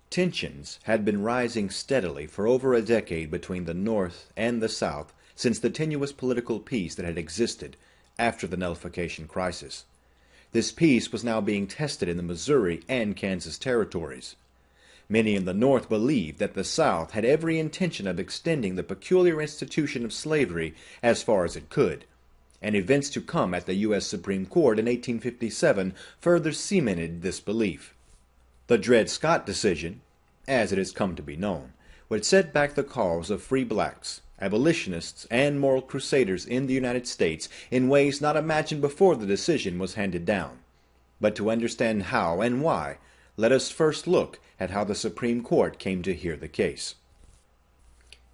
Tensions had been rising steadily for over a decade between the North and the South since the tenuous political peace that had existed after the nullification crisis. This peace was now being tested in the Missouri and Kansas territories. Many in the North believed that the South had every intention of extending the peculiar institution of slavery as far as it could, and events to come at the U.S. Supreme Court in 1857 further cemented this belief. The Dred Scott decision, as it has come to be known, would set back the cause of free blacks, abolitionists, and moral crusaders in the United States in ways not imagined before the decision was handed down. But to understand how and why, let us first look at how the Supreme Court came to hear the case.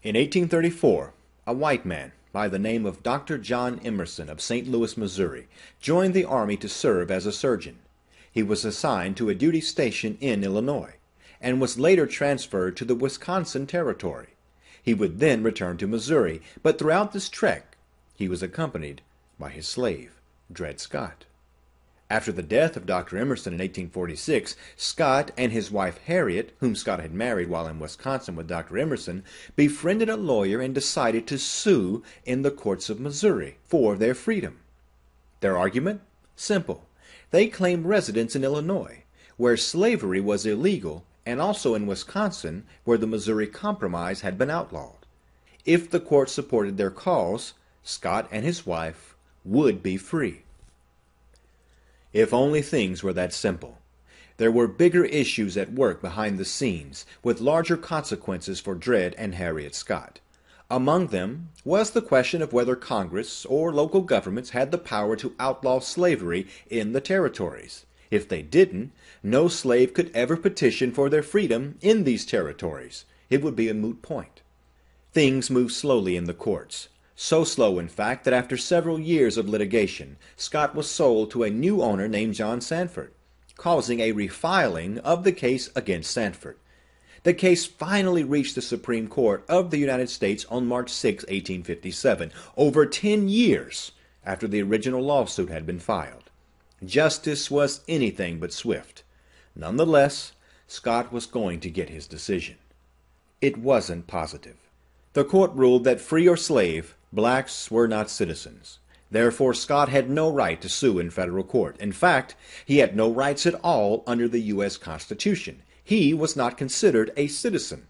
In 1834, a white man by the name of Dr. John Emerson of St. Louis, Missouri, joined the Army to serve as a surgeon. He was assigned to a duty station in Illinois, and was later transferred to the Wisconsin Territory. He would then return to Missouri, but throughout this trek he was accompanied by his slave, Dred Scott. After the death of Dr. Emerson in 1846, Scott and his wife Harriet, whom Scott had married while in Wisconsin with Dr. Emerson, befriended a lawyer and decided to sue in the courts of Missouri for their freedom. Their argument? Simple. They claimed residence in Illinois, where slavery was illegal, and also in Wisconsin, where the Missouri Compromise had been outlawed. If the court supported their cause, Scott and his wife would be free. If only things were that simple. There were bigger issues at work behind the scenes, with larger consequences for Dred and Harriet Scott. Among them was the question of whether Congress or local governments had the power to outlaw slavery in the territories. If they didn't, no slave could ever petition for their freedom in these territories. It would be a moot point. Things moved slowly in the courts. So slow, in fact, that after several years of litigation, Scott was sold to a new owner named John Sanford, causing a refiling of the case against Sanford. The case finally reached the Supreme Court of the United States on March 6, 1857, over 10 years after the original lawsuit had been filed. Justice was anything but swift. Nonetheless, Scott was going to get his decision. It wasn't positive. The court ruled that free or slave, blacks were not citizens. Therefore, Scott had no right to sue in federal court. In fact, he had no rights at all under the U.S. Constitution. He was not considered a citizen.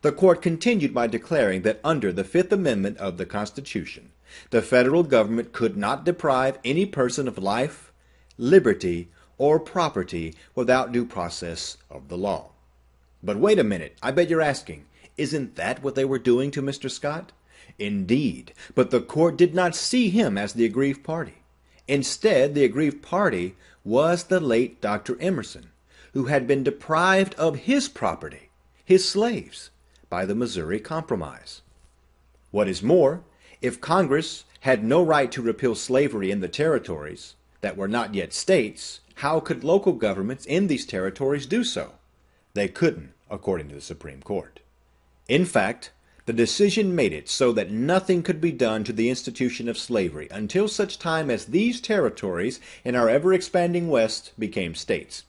The court continued by declaring that under the Fifth Amendment of the Constitution, the federal government could not deprive any person of life, liberty, or property without due process of the law. But wait a minute, I bet you're asking, isn't that what they were doing to Mr. Scott? Indeed, but the court did not see him as the aggrieved party. Instead, the aggrieved party was the late Dr. Emerson, who had been deprived of his property, his slaves, by the Missouri Compromise. What is more, if Congress had no right to repeal slavery in the territories that were not yet states, how could local governments in these territories do so? They couldn't, according to the Supreme Court. In fact, the decision made it so that nothing could be done to the institution of slavery until such time as these territories in our ever-expanding West became states.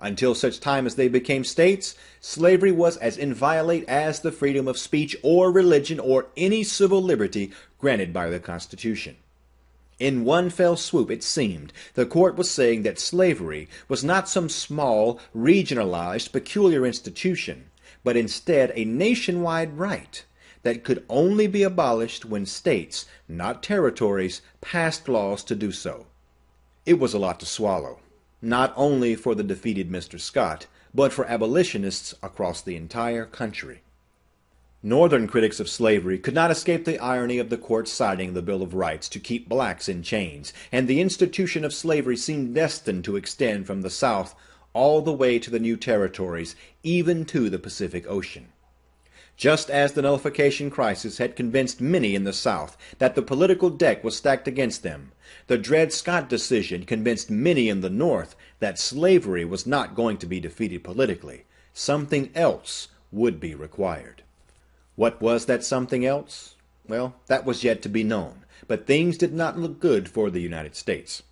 Until such time as they became states, slavery was as inviolate as the freedom of speech or religion or any civil liberty granted by the Constitution. In one fell swoop, it seemed, the court was saying that slavery was not some small, regionalized, peculiar institution, but instead a nationwide right that could only be abolished when states, not territories, passed laws to do so. It was a lot to swallow, not only for the defeated Mr. Scott, but for abolitionists across the entire country. Northern critics of slavery could not escape the irony of the court citing the Bill of Rights to keep blacks in chains, and the institution of slavery seemed destined to extend from the South all the way to the new territories, even to the Pacific Ocean. Just as the nullification crisis had convinced many in the South that the political deck was stacked against them, the Dred Scott decision convinced many in the North that slavery was not going to be defeated politically. Something else would be required. What was that something else? Well, that was yet to be known, but things did not look good for the United States.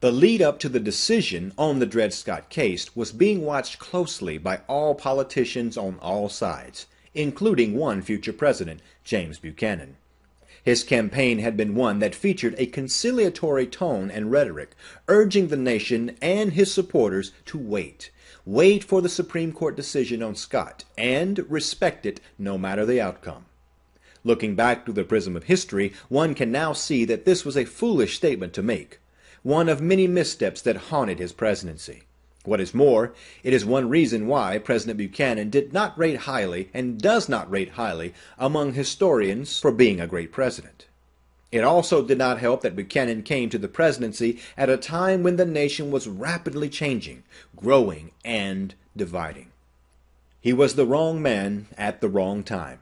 The lead up to the decision on the Dred Scott case was being watched closely by all politicians on all sides, including one future president, James Buchanan. His campaign had been one that featured a conciliatory tone and rhetoric, urging the nation and his supporters to wait for the Supreme Court decision on Scott, and respect it no matter the outcome. Looking back through the prism of history, one can now see that this was a foolish statement to make, one of many missteps that haunted his presidency. What is more, it is one reason why President Buchanan did not rate highly and does not rate highly among historians for being a great president. It also did not help that Buchanan came to the presidency at a time when the nation was rapidly changing, growing, and dividing. He was the wrong man at the wrong time.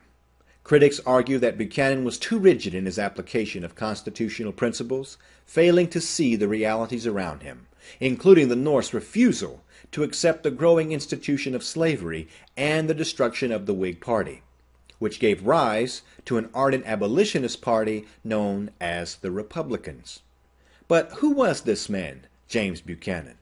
Critics argue that Buchanan was too rigid in his application of constitutional principles, failing to see the realities around him, including the North's refusal to accept the growing institution of slavery and the destruction of the Whig Party, which gave rise to an ardent abolitionist party known as the Republicans. But who was this man, James Buchanan?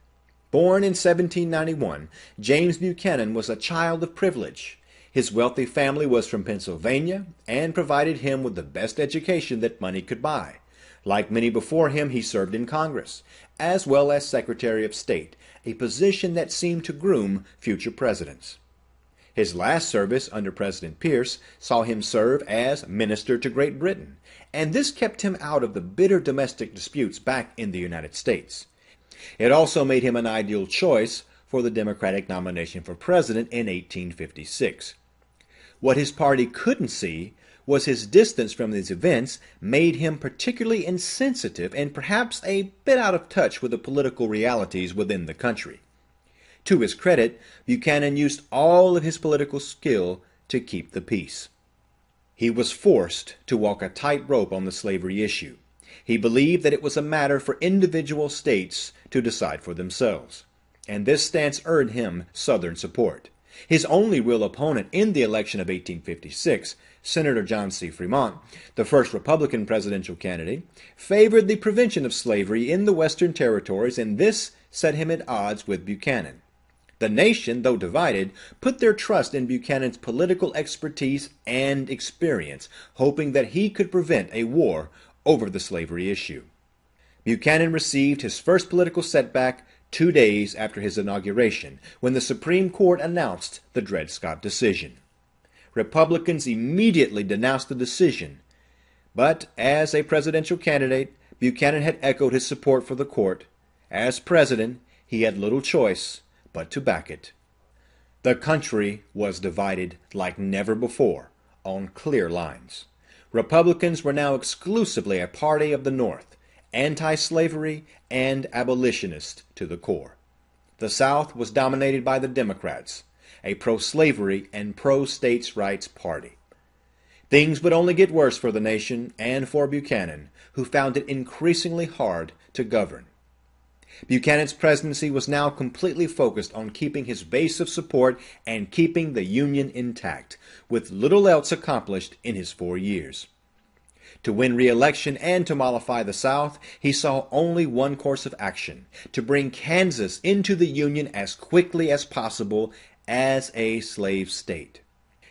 Born in 1791, James Buchanan was a child of privilege. His wealthy family was from Pennsylvania and provided him with the best education that money could buy. Like many before him, he served in Congress, as well as Secretary of State, a position that seemed to groom future presidents. His last service under President Pierce saw him serve as Minister to Great Britain, and this kept him out of the bitter domestic disputes back in the United States. It also made him an ideal choice for the Democratic nomination for president in 1856. What his party couldn't see was his distance from these events made him particularly insensitive and perhaps a bit out of touch with the political realities within the country. To his credit, Buchanan used all of his political skill to keep the peace. He was forced to walk a tightrope on the slavery issue. He believed that it was a matter for individual states to decide for themselves, and this stance earned him Southern support. His only real opponent in the election of 1856, Senator John C. Fremont, the first Republican presidential candidate, favored the prevention of slavery in the Western Territories, and this set him at odds with Buchanan. The nation, though divided, put their trust in Buchanan's political expertise and experience, hoping that he could prevent a war over the slavery issue. Buchanan received his first political setback 2 days after his inauguration, when the Supreme Court announced the Dred Scott decision. Republicans immediately denounced the decision, but as a presidential candidate, Buchanan had echoed his support for the court. As president, he had little choice but to back it. The country was divided like never before, on clear lines. Republicans were now exclusively a party of the North, anti-slavery and abolitionist to the core. The South was dominated by the Democrats, a pro-slavery and pro-states' rights party. Things would only get worse for the nation and for Buchanan, who found it increasingly hard to govern. Buchanan's presidency was now completely focused on keeping his base of support and keeping the Union intact, with little else accomplished in his 4 years. To win re-election and to mollify the South, he saw only one course of action: to bring Kansas into the Union as quickly as possible as a slave state.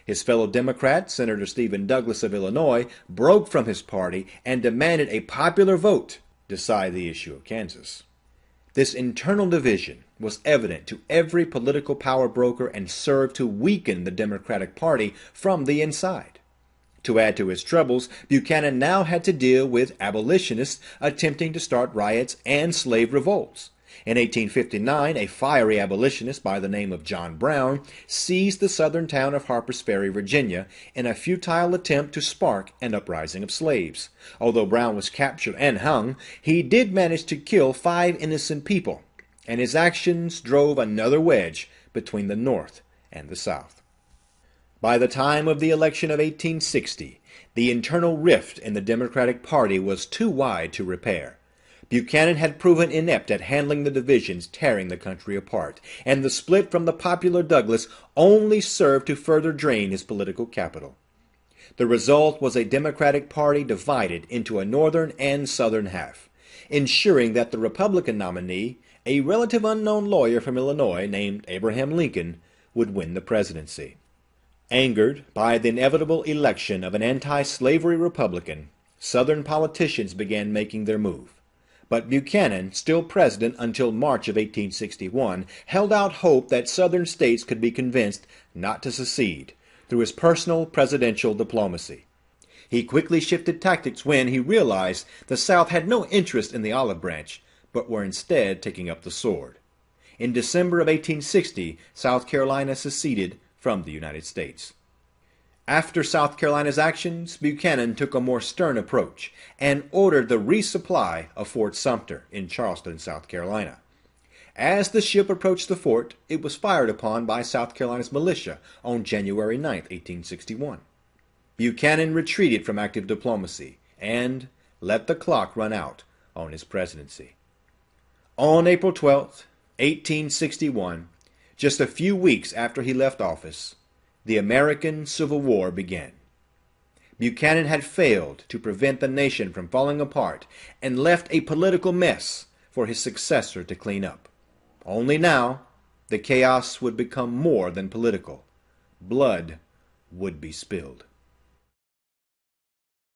His fellow Democrat, Senator Stephen Douglas of Illinois, broke from his party and demanded a popular vote decide the issue of Kansas. This internal division was evident to every political power broker and served to weaken the Democratic Party from the inside. To add to his troubles, Buchanan now had to deal with abolitionists attempting to start riots and slave revolts. In 1859, a fiery abolitionist by the name of John Brown seized the southern town of Harpers Ferry, Virginia, in a futile attempt to spark an uprising of slaves. Although Brown was captured and hung, he did manage to kill 5 innocent people, and his actions drove another wedge between the North and the South. By the time of the election of 1860, the internal rift in the Democratic Party was too wide to repair. Buchanan had proven inept at handling the divisions tearing the country apart, and the split from the popular Douglas only served to further drain his political capital. The result was a Democratic Party divided into a northern and southern half. ensuring that the Republican nominee, a relative unknown lawyer from Illinois named Abraham Lincoln, would win the presidency. Angered by the inevitable election of an anti-slavery Republican, Southern politicians began making their move. But Buchanan, still president until March of 1861, held out hope that Southern states could be convinced not to secede through his personal presidential diplomacy. He quickly shifted tactics when he realized the South had no interest in the olive branch, but were instead taking up the sword. In December of 1860, South Carolina seceded from the United States. After South Carolina's actions, Buchanan took a more stern approach and ordered the resupply of Fort Sumter in Charleston, South Carolina. As the ship approached the fort, it was fired upon by South Carolina's militia on January 9, 1861. Buchanan retreated from active diplomacy and let the clock run out on his presidency. On April 12, 1861, just a few weeks after he left office, the American Civil War began. Buchanan had failed to prevent the nation from falling apart and left a political mess for his successor to clean up. Only now, the chaos would become more than political. Blood would be spilled.